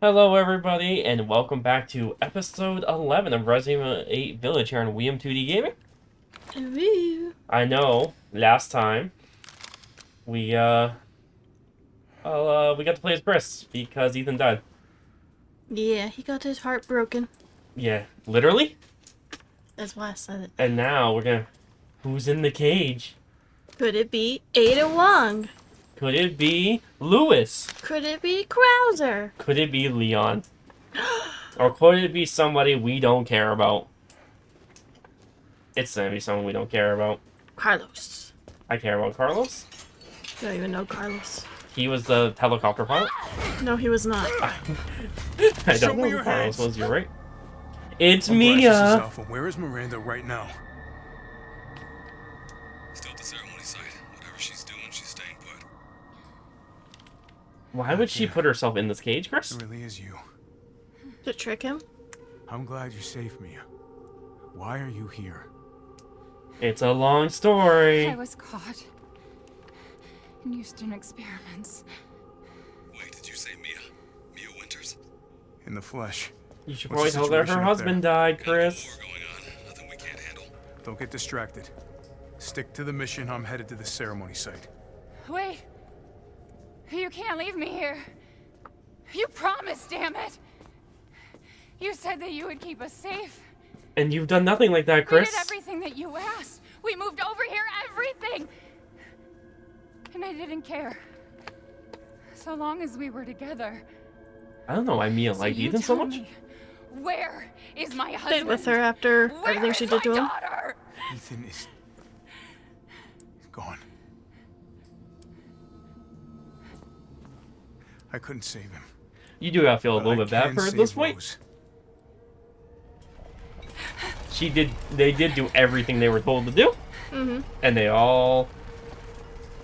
Hello, everybody, and welcome back to episode 11 of Resident Evil 8 Village here on Weeyum Tootie Gaming. Hello. I know, last time, we got to play as Chris, because Ethan died. Yeah, he got his heart broken. Yeah, literally? That's why I said it. And now we're gonna... Who's in the cage? Could it be Ada Wong? Could it be Lewis? Could it be Krauser? Could it be Leon? Or could it be somebody we don't care about? It's gonna be someone we don't care about. Carlos. I care about Carlos. I don't even know Carlos. He was the helicopter pilot. No, he was not. I don't know who Carlos was, you're right. It's Brace Mia! yourself, and where is Miranda right now? Still at the ceremony site. Whatever she's doing, she's staying put. Why would she put herself in this cage, Chris? It really is you. To trick him? I'm glad you're safe, Mia. Why are you here? It's a long story. I was caught in Houston experiments. Wait, did you say Mia? Mia Winters? In the flesh. You should What's probably the tell her situation her up husband died, Got a war Chris. going on. Nothing we can't handle. Don't get distracted. Stick to the mission. I'm headed to the ceremony site. Wait! You can't leave me here. You promised, damn it! You said that you would keep us safe. And you've done nothing like that, We Chris. did everything that you asked. We moved over here, everything! And I didn't care. So long as we were together. I don't know why Mia So liked you Ethan so tell much. me, where is my husband? Stayed with her after Where everything she is did to my him. daughter? Ethan is gone. I couldn't save him. You do gotta feel a but little I bit bad can for her at save this point. Rose. They did do everything they were told to do. Mm-hmm. And they all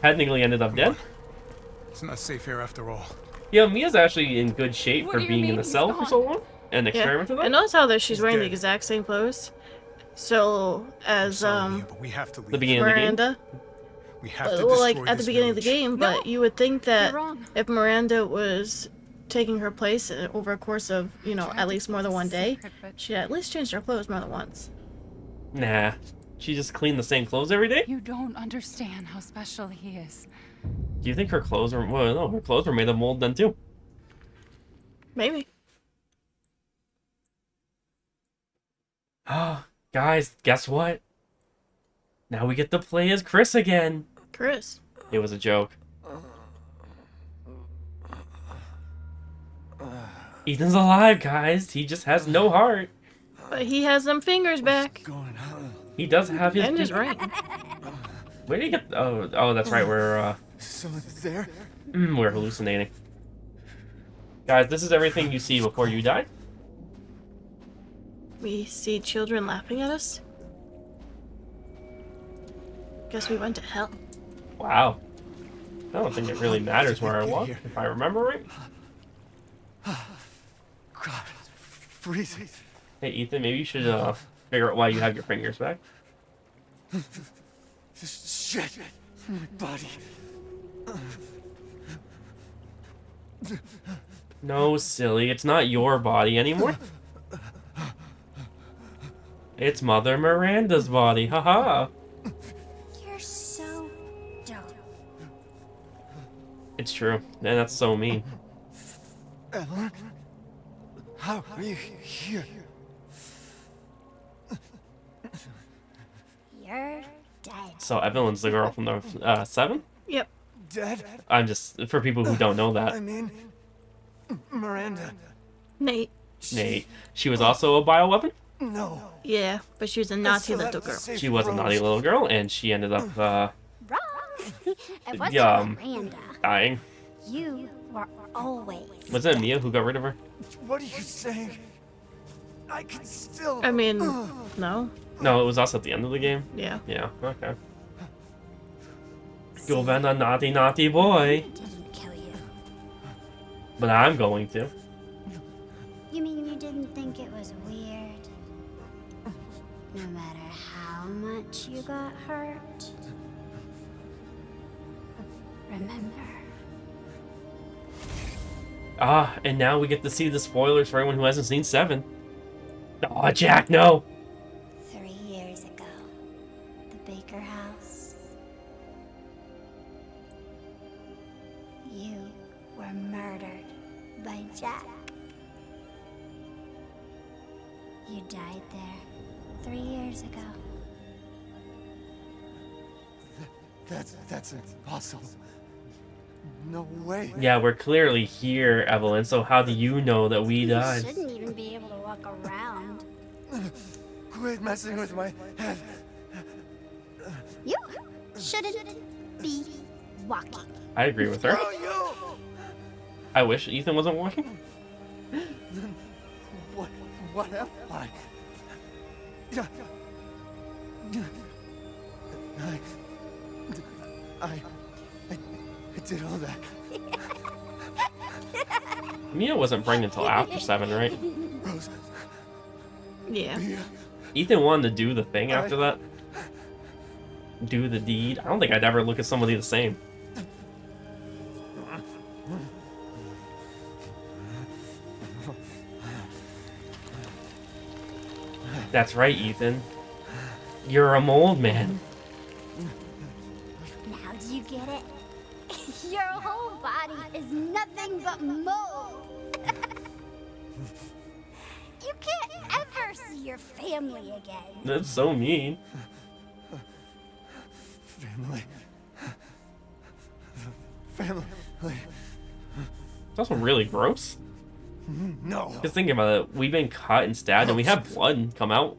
technically ended up dead. It's not safe here after all. Yeah, Mia's actually in good shape What for do you being in mean the he's cell for gone? so long. And Yeah. experimented And on. notice how that she's He's wearing the dead. exact same clothes. So as Sorry, Mia, but we have to leave. The beginning of the game. Miranda, We have to well, like destroy at the this beginning of the village. game, No, but you would think that You're wrong. if Miranda was taking her place over a course of, you know, Tried at to least more keep than it one day, secret, but she at least changed her clothes more than once. Nah. She just cleaned the same clothes every day? You don't understand how special he is. Do you think her clothes were... Well, no, her clothes were made of mold then, too. Maybe. Guys, guess what? Now we get to play as Chris again. Chris. It was a joke. Ethan's alive, guys. He just has no heart. But he has them fingers back. He does have his... And his ring. Where did he get... Oh, that's right. Someone there? We're hallucinating. Guys, this is everything you see before you die. We see children laughing at us. Guess we went to hell. Wow. I don't think it really matters where I walk, if I remember right. God, it's freezing. Hey, Ethan, maybe you should figure out why you have your fingers back. This shit in my body. No, silly. It's not your body anymore. It's Mother Miranda's body. Haha. You're so dumb. It's true. And that's so mean. Ellen? How are you here? You're dead. So Evelyn's the girl from the 7? Yep. Dead? I'm just... For people who don't know I that. mean, Miranda. Nate. Nate. She was also a bioweapon? No. Yeah, but she was a naughty still have little to girl. save She was a naughty Rose. little girl, and she ended up Wrong. It wasn't Yum. Miranda. dying. You were always. Was it Mia who got rid of her? What are you saying? I can still. I mean, no. No, it was us at the end of the game. Yeah. Yeah, okay. You've been a naughty, naughty boy. Didn't kill you. But I'm going to. You mean you didn't think it was weird? No matter how much you got hurt? Remember, Ah, and now we get to see the spoilers for anyone who hasn't seen 7. Oh, Jack, no! 3 years ago, the Baker house. You were murdered by Jack. You died there 3 years ago. That's impossible. No way. Yeah, we're clearly here, Evelyn, so how do you know that we died? You shouldn't even be able to walk around. Quit messing with my head. You shouldn't be walking. I agree with her. Oh, you! I wish Ethan wasn't walking. What am I? I did all that. Mia wasn't pregnant until after 7, right? Rose, Yeah. Mia, Ethan wanted to do the thing after that. Do the deed. I don't think I'd ever look at somebody the same. That's right, Ethan. You're a mold man. Now do you get it? Your whole body is nothing but mold. You can't ever see your family again. That's so mean. family. It's also really gross. No. Just thinking about it, we've been cut and stabbed and we have blood come out.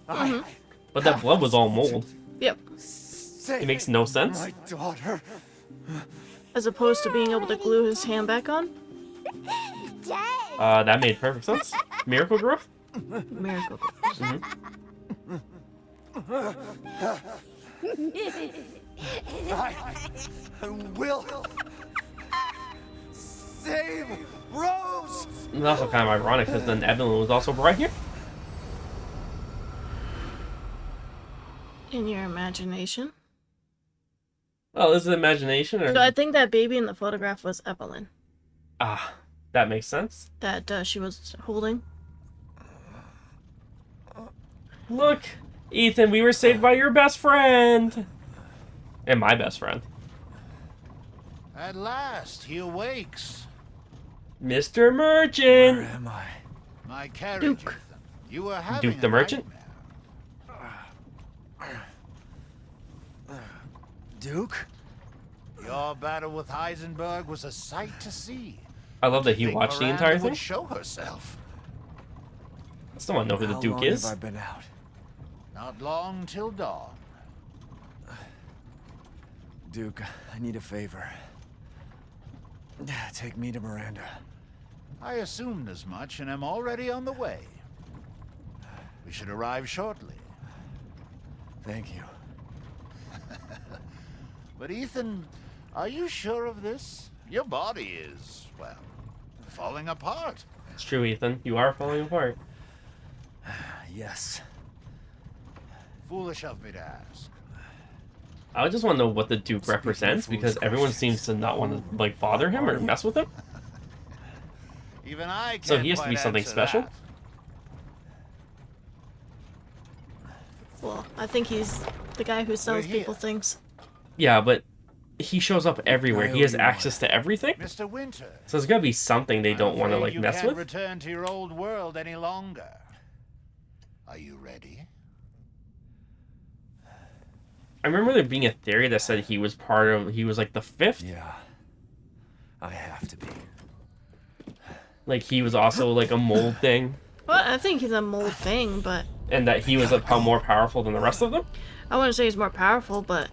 But that blood was all mold. Yep. It makes no sense. My daughter. As opposed to being able to glue his hand back on. Dead. That made perfect sense. Miracle growth? Miracle. I will save Rose. It's also kind of ironic because then Evelyn was also right here. In your imagination. Oh, is it imagination or? So I think that baby in the photograph was Evelyn. Ah, that makes sense. That she was holding. Look, Ethan, we were saved by your best friend. And my best friend. At last, he awakes. Mr. Where Merchant! am I? My carriage, Duke. Ethan. You were having Duke the a Merchant? nightmare. Duke? Your battle with Heisenberg was a sight to see. I love that he Think watched the Miranda entire would thing. show herself. I still want to know who the How Duke long is. have I been out? Not long till dawn. Duke, I need a favor. Take me to Miranda. I assumed as much and am already on the way. We should arrive shortly. Thank you. But Ethan, are you sure of this? Your body is, well, falling apart. It's true, Ethan. You are falling apart. Yes. Foolish of me to ask. I just want to know what the Duke represents because everyone seems to not want to like bother him or mess with him. Even I can't So he has to be quite something answer special? that. Well, I think he's the guy who sells here. people things. Yeah, but he shows up everywhere. He has access to everything. Mr. Winter. So there's gotta be something they don't want to I'm like afraid you mess can't with. return to your old world any longer. Are you ready? I remember there being a theory that said he was like the 5th. Yeah. I have to be. Like he was also like a mold thing. Well, I think he's a mold thing, but And that he was more powerful than the rest of them. I wouldn't say he's more powerful, but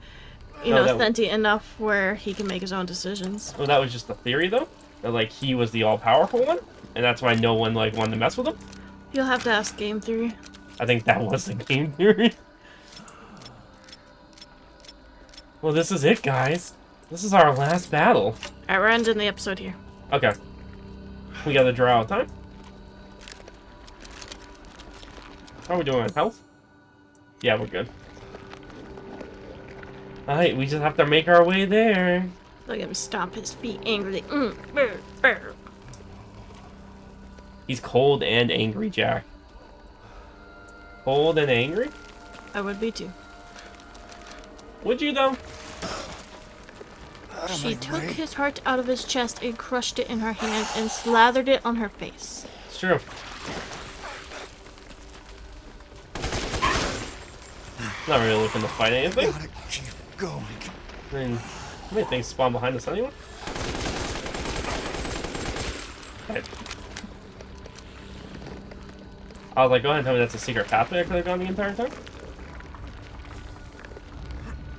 you No, know, that- sentient enough where he can make his own decisions. Well, that was just a theory though. That like he was the all-powerful one, and that's why no one like wanted to mess with him. You'll have to ask game theory. I think that was the game theory. Well, this is it, guys. This is our last battle. Alright, we're ending the episode here. Okay. We gotta draw out time. How are we doing on health? Yeah, we're good. Alright, we just have to make our way there. Look at him stomp his feet angrily. Brr, brr. He's cold and angry, Jack. Cold and angry? I would be too. Would you, though? She took his heart out of his chest and crushed it in her hand and slathered it on her face. It's true. Not really looking to fight anything. Gotta keep going. I mean, how many things spawn behind us anyway? Okay. I was like, go ahead and tell me that's a secret pathway I could have gone the entire time.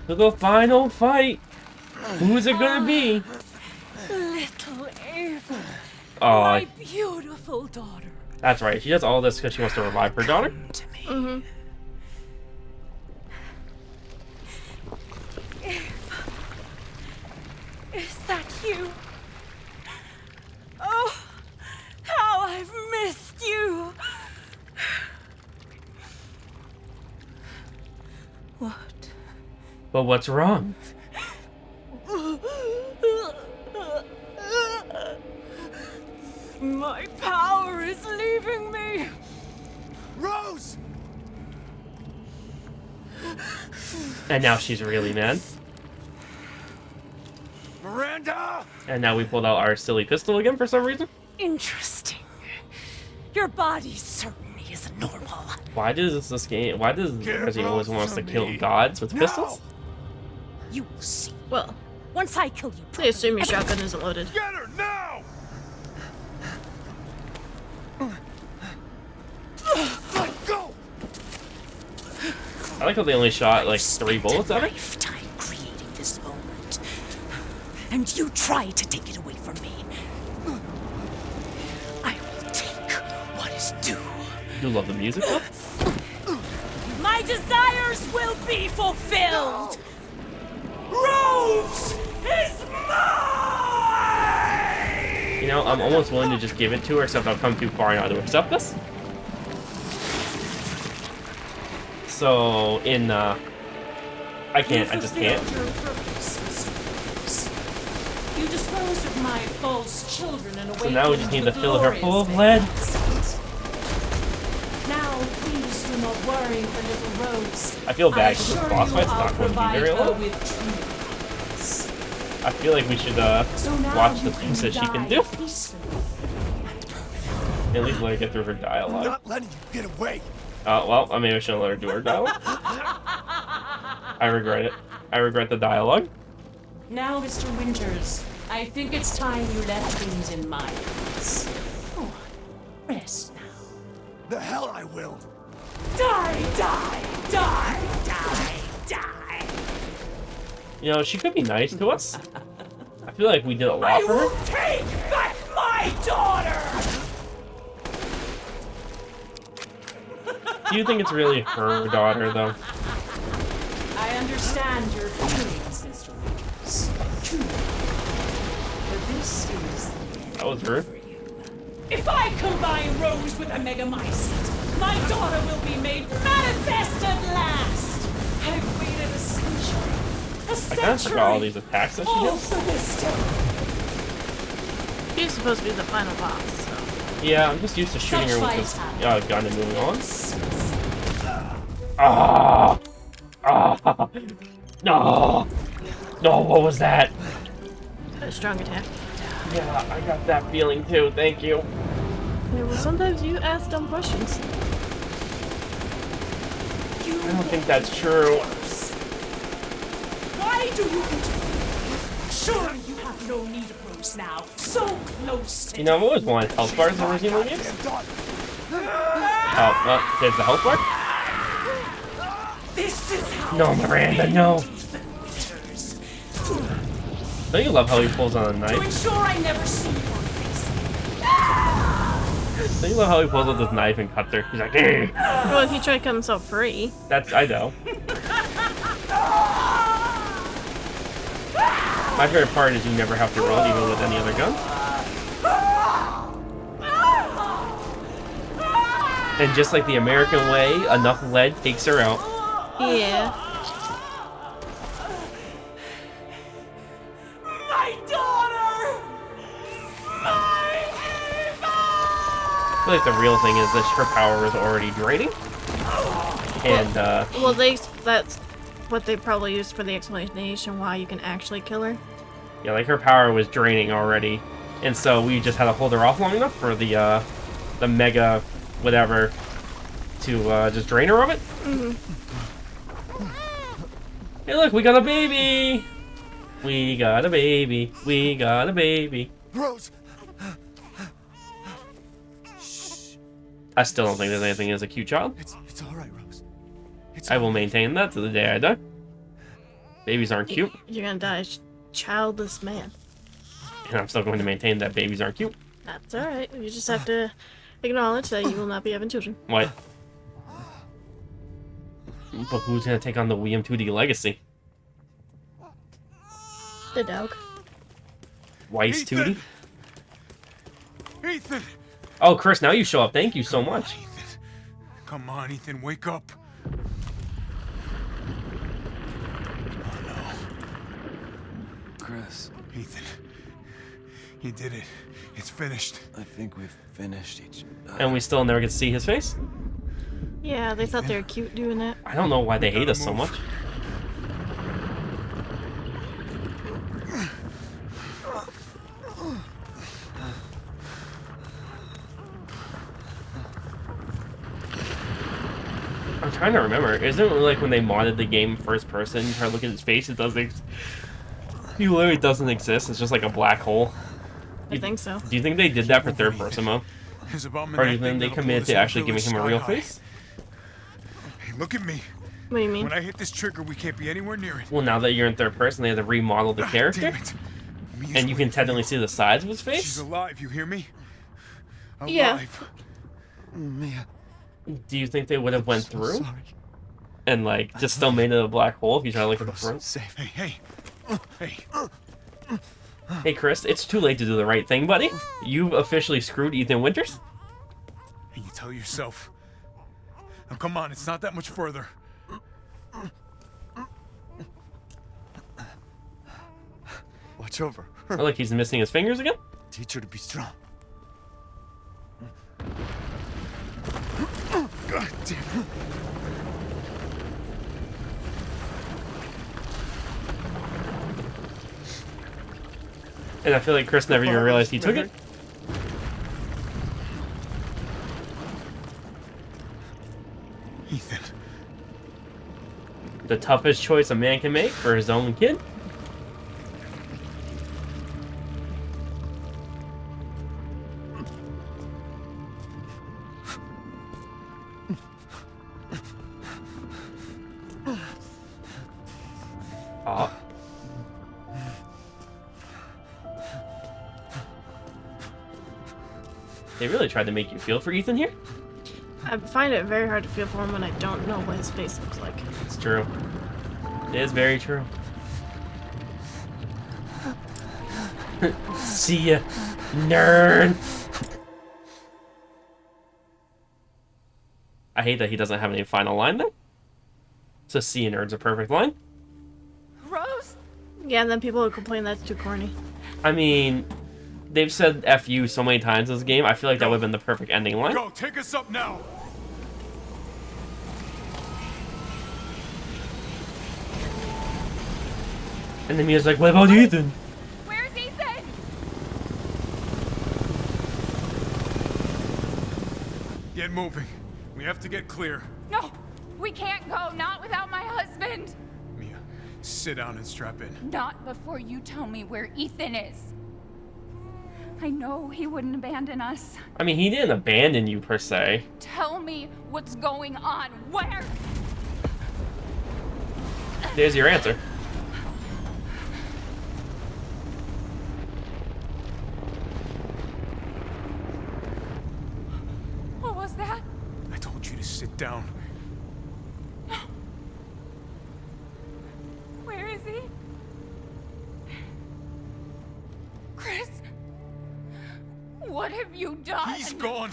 To the final fight! Who's it gonna be? Little Ava, Oh, my beautiful daughter. that's right. She does all this because she wants to revive her daughter. To me. Mm-hmm. Is that you? Oh, how I've missed you. What? But what's wrong? My power is leaving me. Rose! And now she's really mad. Miranda! And now we pulled out our silly pistol again for some reason. Interesting. Your body certainly isn't normal. Why does this game? Why does Get Resident always Rose want us to from kill me. gods with pistols? You will see. Well, Once I kill you they properly. assume your shotgun isn't loaded. Get her now! Let go! I like how they only shot like 3 bullets at a it. lifetime creating this moment. And you try to take it away from me. I will take what is due. You love the music though? My desires will be fulfilled. Rose is mine! You know, I'm almost willing to just give it to her, except I've come too far now to accept this. So, I can't, I just can't. You disposed of my false children in a way. So now we just need to fill her full of lead. Now please do not worry for little Rose. I feel bad because I'm this sure boss you fight's will not going to be provide very her long. with true I feel like we should So now watch the you things that she can die do. peacefully. At least let her get through her dialogue. Not letting you get away. Well, maybe I shouldn't let her do her dialogue. I regret it. I regret the dialogue. Now, Mr. Winters, I think it's time you left things in my hands. Oh, rest now. The hell I will. Die, die, die, die, die. You know, she could be nice to us. I feel like we did a lot I for will her. take back my daughter! Do you think it's really her daughter, though? I understand your feelings, Mr. Winters. Truly. But this is the end That was rude. for you. If I combine Rose with a megamycete, my daughter will be made manifest at last! I've waited a century. A I century! kind of forgot all these attacks that she All has. for this day. He's supposed to be the final boss, so. Yeah, I'm just used to shooting her with this Such gun and moving on. Ah! Ah! No! No, what was that? A strong attack. Yeah, I got that feeling too, thank you. Yeah, well, sometimes you ask dumb questions. I don't think that's true. Why do you interfere? Surely you have no need of Rose now. So close to You know, I've always wanted health bars in Resident Evil games. Oh, well, there's the health bar? This is how No, Miranda, no. Don't you love how he pulls on a to knife? ensure I never see your face. Don't you love how he pulls with his knife and cuts her? He's like, "Eh." Well, he tried to cut himself free. That's, I know. My favorite part is you never have to roll even with any other gun. And just like the American way, enough lead takes her out. Yeah. My daughter! My Eva! feel like the real thing is that her power was already draining. And, Well, that's what they probably used for the explanation why you can actually kill her. yeah, like her power was draining already. And so we just had to hold her off long enough for the mega whatever to just drain her of it. Hey, look, we got a baby! We got a baby. We got a baby. Rose! I still don't think there's anything as a cute child. It's all right, Rose. I will maintain that to the day I die. Babies aren't cute, You're gonna die a childless man. and I'm still going to maintain that babies aren't cute. That's alright. You just have to acknowledge that you will not be having children. What? But who's gonna take on the Weeyum Tootie legacy? The dog. Weiss Ethan! Tootie? Ethan! Oh, Chris, now you show up. Thank you so Come on, much. Ethan. Come on, Ethan, wake up. Chris, Ethan, you did it. It's finished. I think we've finished each other. And we still never get to see his face? Yeah, they thought they were cute doing that. I don't know why they hate us so move. much. I'm trying to remember. Isn't it like when they modded the game first person, you try to look at his face, it doesn't he literally doesn't exist. It's just like a black hole. I think so. Do you think they did that for third person mode? His abomination Or do you think they that'll committed blow to this actually giving village him a real sky high. face? Hey, look at me. What do you mean? When I hit this trigger, we can't be anywhere near it. Well, now that you're in third person, they have to remodel the Ah, character. damn it. Mia's And you can waiting for technically see the sides of his She's face. alive, you hear me? Alive. Yeah. Mia, Do you think they would have went so through sorry. and like just still made it a black hole if you try to look at the front? Safe. Hey, hey. Hey Chris, it's too late to do the right thing, buddy. You've officially screwed Ethan Winters. And you tell yourself. Now come on, it's not that much further. Watch over. Oh, look, he's missing his fingers again. Teach her to be strong. God damn it. And I feel like Chris never even realized he took it. Ethan. The toughest choice a man can make for his own kid. Aw. They really tried to make you feel for Ethan here. I find it very hard to feel for him when I don't know what his face looks like. It's true. It is very true. See ya, nerd. I hate that he doesn't have any final line there. So see ya, nerd's a perfect line. Rose? Yeah, and then people would complain that's too corny. I mean, they've said F you so many times in this game, I feel like that would have been the perfect ending line. Go, take us up now. And then Mia's like, what about Ethan? Where's Ethan? Get moving. We have to get clear. No, we can't go. Not without my husband. Mia, sit down and strap in. Not before you tell me where Ethan is. I know he wouldn't abandon us. I mean, he didn't abandon you per se. Tell me what's going on. Where? There's your answer. What was that? I told you to sit down. Where is he? Chris? What have you done? He's gone.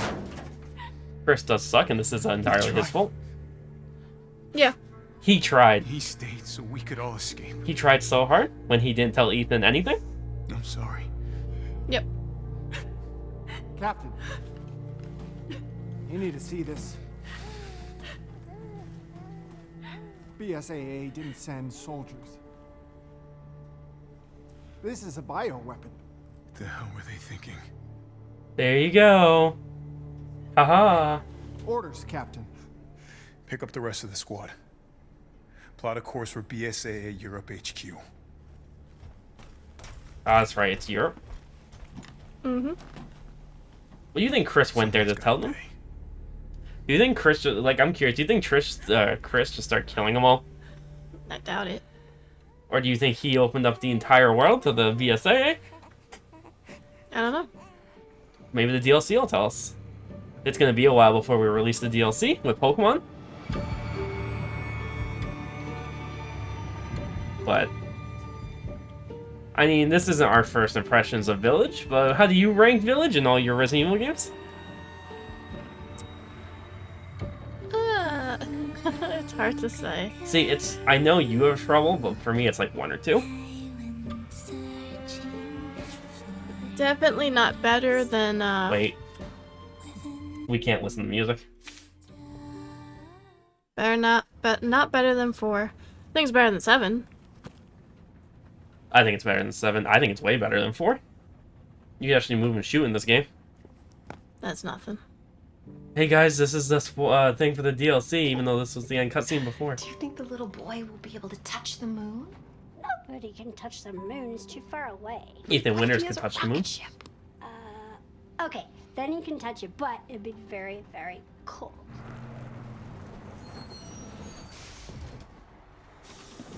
Chris does suck, and this is entirely his fault. Yeah. He tried. He stayed so we could all escape. He tried so hard when he didn't tell Ethan anything. I'm sorry. Yep. Captain. You need to see this. BSAA didn't send soldiers. This is a bioweapon. The hell were they thinking? There you go. Haha. Orders, Captain. Pick up the rest of the squad. Plot a course for BSAA Europe HQ. Ah, that's right. It's Europe. Mm-hmm. What do you think Chris went there to tell them? Do you think Chris, like, I'm curious, do you think Chris just started killing them all? I doubt it. Or do you think he opened up the entire world to the VSA? I don't know. Maybe the DLC will tell us. It's gonna be a while before we release the DLC with Pokemon. But, I mean, this isn't our first impressions of Village, but how do you rank Village in all your Resident Evil games? It's hard to say. See, I know you have trouble, but for me it's like 1 or 2. Definitely not better than, Wait. We can't listen to music. But not better than 4. I think it's better than 7. I think it's better than 7. I think it's way better than 4. You can actually move and shoot in this game. That's nothing. Hey guys, this is this thing for the DLC, even though this was the end cutscene before. Do you think the little boy will be able to touch the moon? Nobody can touch the moon. It's too far away. Ethan Winters He can has a touch the moon. rocket ship. Okay, then you can touch it, but it'd be very, very cold.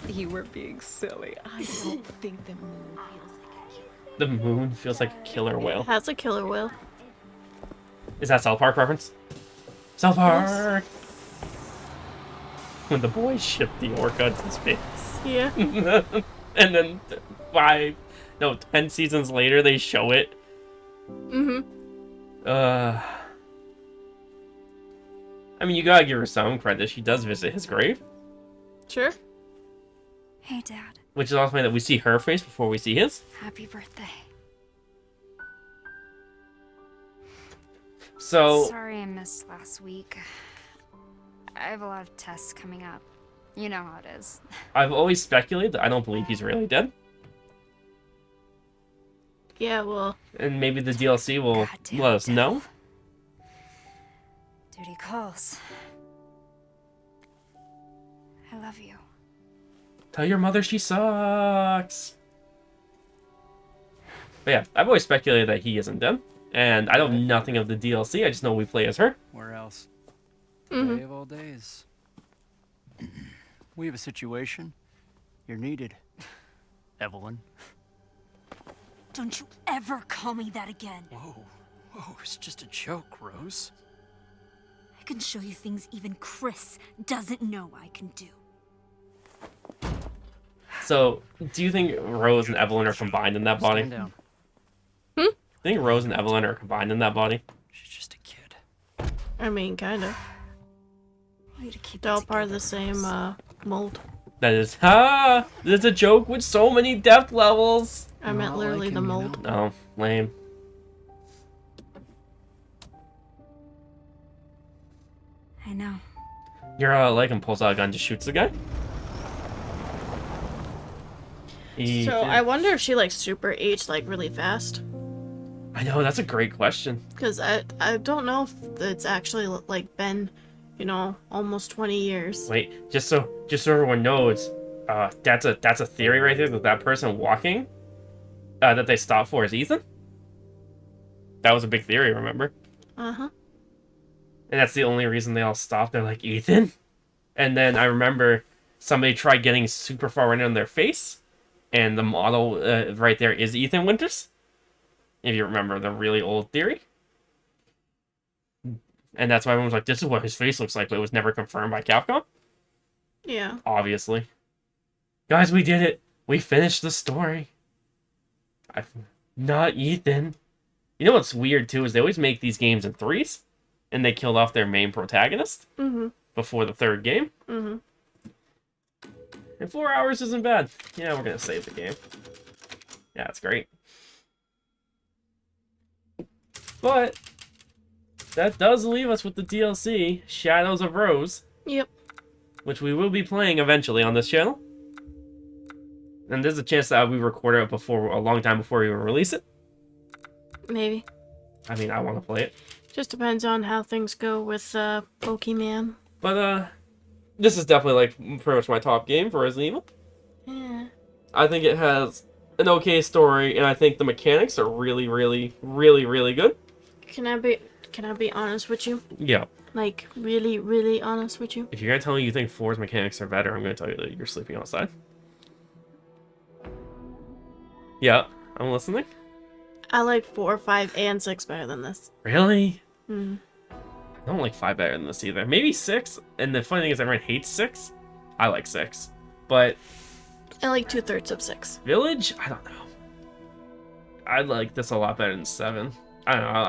You were being silly. I don't think the moon feels like a The moon feels like a killer whale. It has a killer whale. Is that South Park reference? South Park! When the boys ship the orca to space. Yeah. And then 10 seasons later they show it. Mm-hmm. I mean, you gotta give her some credit. She does visit his grave. Sure. Hey, Dad. Which is also funny that we see her face before we see his. Happy birthday. So... Sorry I missed last week. I have a lot of tests coming up. You know how it is. I've always speculated that I don't believe he's really dead. Yeah, well... And maybe the DLC will let us know. Duty calls. I love you. Tell your mother she sucks. But yeah, I've always speculated that he isn't dead. And I know nothing of the DLC, I just know we play as her. Where else? Mm-hmm. Day of all days. We have a situation. You're needed. Evelyn. Don't you ever call me that again. Whoa, it's just a joke, Rose. I can show you things even Chris doesn't know I can do. So, do you think Rose and Evelyn are combined in that body? Stand down. I think Rose and Evelyn are combined in that body. She's just a kid. I mean, kind of. Way to keep They're all part of the same, mold. That is, there's a joke with so many depth levels. I meant literally the mold. Oh, lame. I know. You're like him, pulls out a gun, just shoots the guy. So I wonder if she like super aged like really fast. I know, that's a great question. Because I don't know if it's actually like been, you know, almost 20 years. Wait, just so everyone knows, that's a theory right there, that person walking that they stopped for is Ethan. That was a big theory, remember? Uh-huh. And that's the only reason they all stopped. They're like, Ethan? And then I remember somebody tried getting super far in on their face, and the model right there is Ethan Winters. If you remember the really old theory. And that's why everyone was like, this is what his face looks like, but it was never confirmed by Capcom. Yeah. Obviously. Guys, we did it. We finished the story. Not Ethan. You know what's weird, too, is they always make these games in threes, and they killed off their main protagonist before the third game. Mm-hmm. And 4 hours isn't bad. Yeah, we're going to save the game. Yeah, it's great. But that does leave us with the DLC, Shadows of Rose. Yep. Which we will be playing eventually on this channel. And there's a chance that we record it before, a long time before we even release it. Maybe. I mean, I want to play it. Just depends on how things go with Pokemon. But, this is definitely, like, pretty much my top game for Resident Evil. Yeah. I think it has an okay story, and I think the mechanics are really, really, really, really good. Can I be honest with you? Yeah. Like, really, really honest with you? If you're gonna tell me you think 4's mechanics are better, I'm gonna tell you that you're sleeping outside. Yeah, I'm listening. I like 4, 5, and 6 better than this. Really? Hmm. I don't like 5 better than this either. Maybe 6, and the funny thing is everyone hates 6. I like 6. But... I like 2/3 of 6. Village? I don't know. I like this a lot better than 7. I don't know,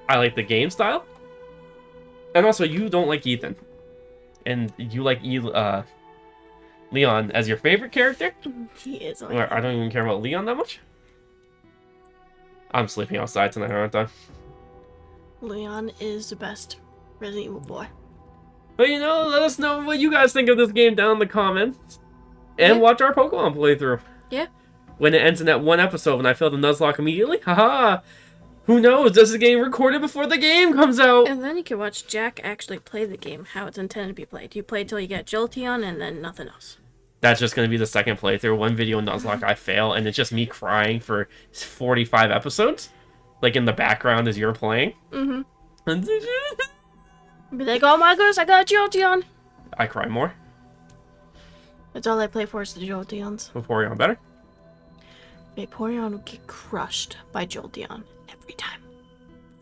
I like the game style. And also, you don't like Ethan. And you like Leon as your favorite character? He is. Or I don't even care about Leon that much. I'm sleeping outside tonight, aren't I? Leon is the best Resident Evil boy. But you know, let us know what you guys think of this game down in the comments. And watch our Pokemon playthrough. Yeah. When it ends in that one episode and I fail the Nuzlocke immediately, haha! Who knows? This is getting recorded before the game comes out! And then you can watch Jack actually play the game, how it's intended to be played. You play till you get Jolteon and then nothing else. That's just going to be the second playthrough. One video Nuzlocke I fail, and it's just me crying for 45 episodes. Like in the background as you're playing. Mm-hmm. Be like, oh my goodness, I got Jolteon! I cry more. That's all I play for is the Jolteons. Vaporeon better? Vaporeon will get crushed by Jolteon every time.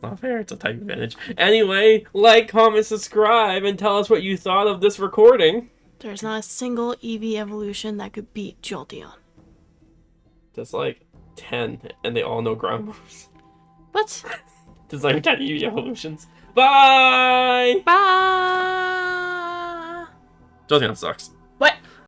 Not fair, it's a type advantage. Anyway, like, comment, subscribe, and tell us what you thought of this recording. There's not a single EV evolution that could beat Jolteon. There's like 10, and they all know ground moves. What? There's like 10 EV evolutions. Bye! Bye! Jolteon sucks.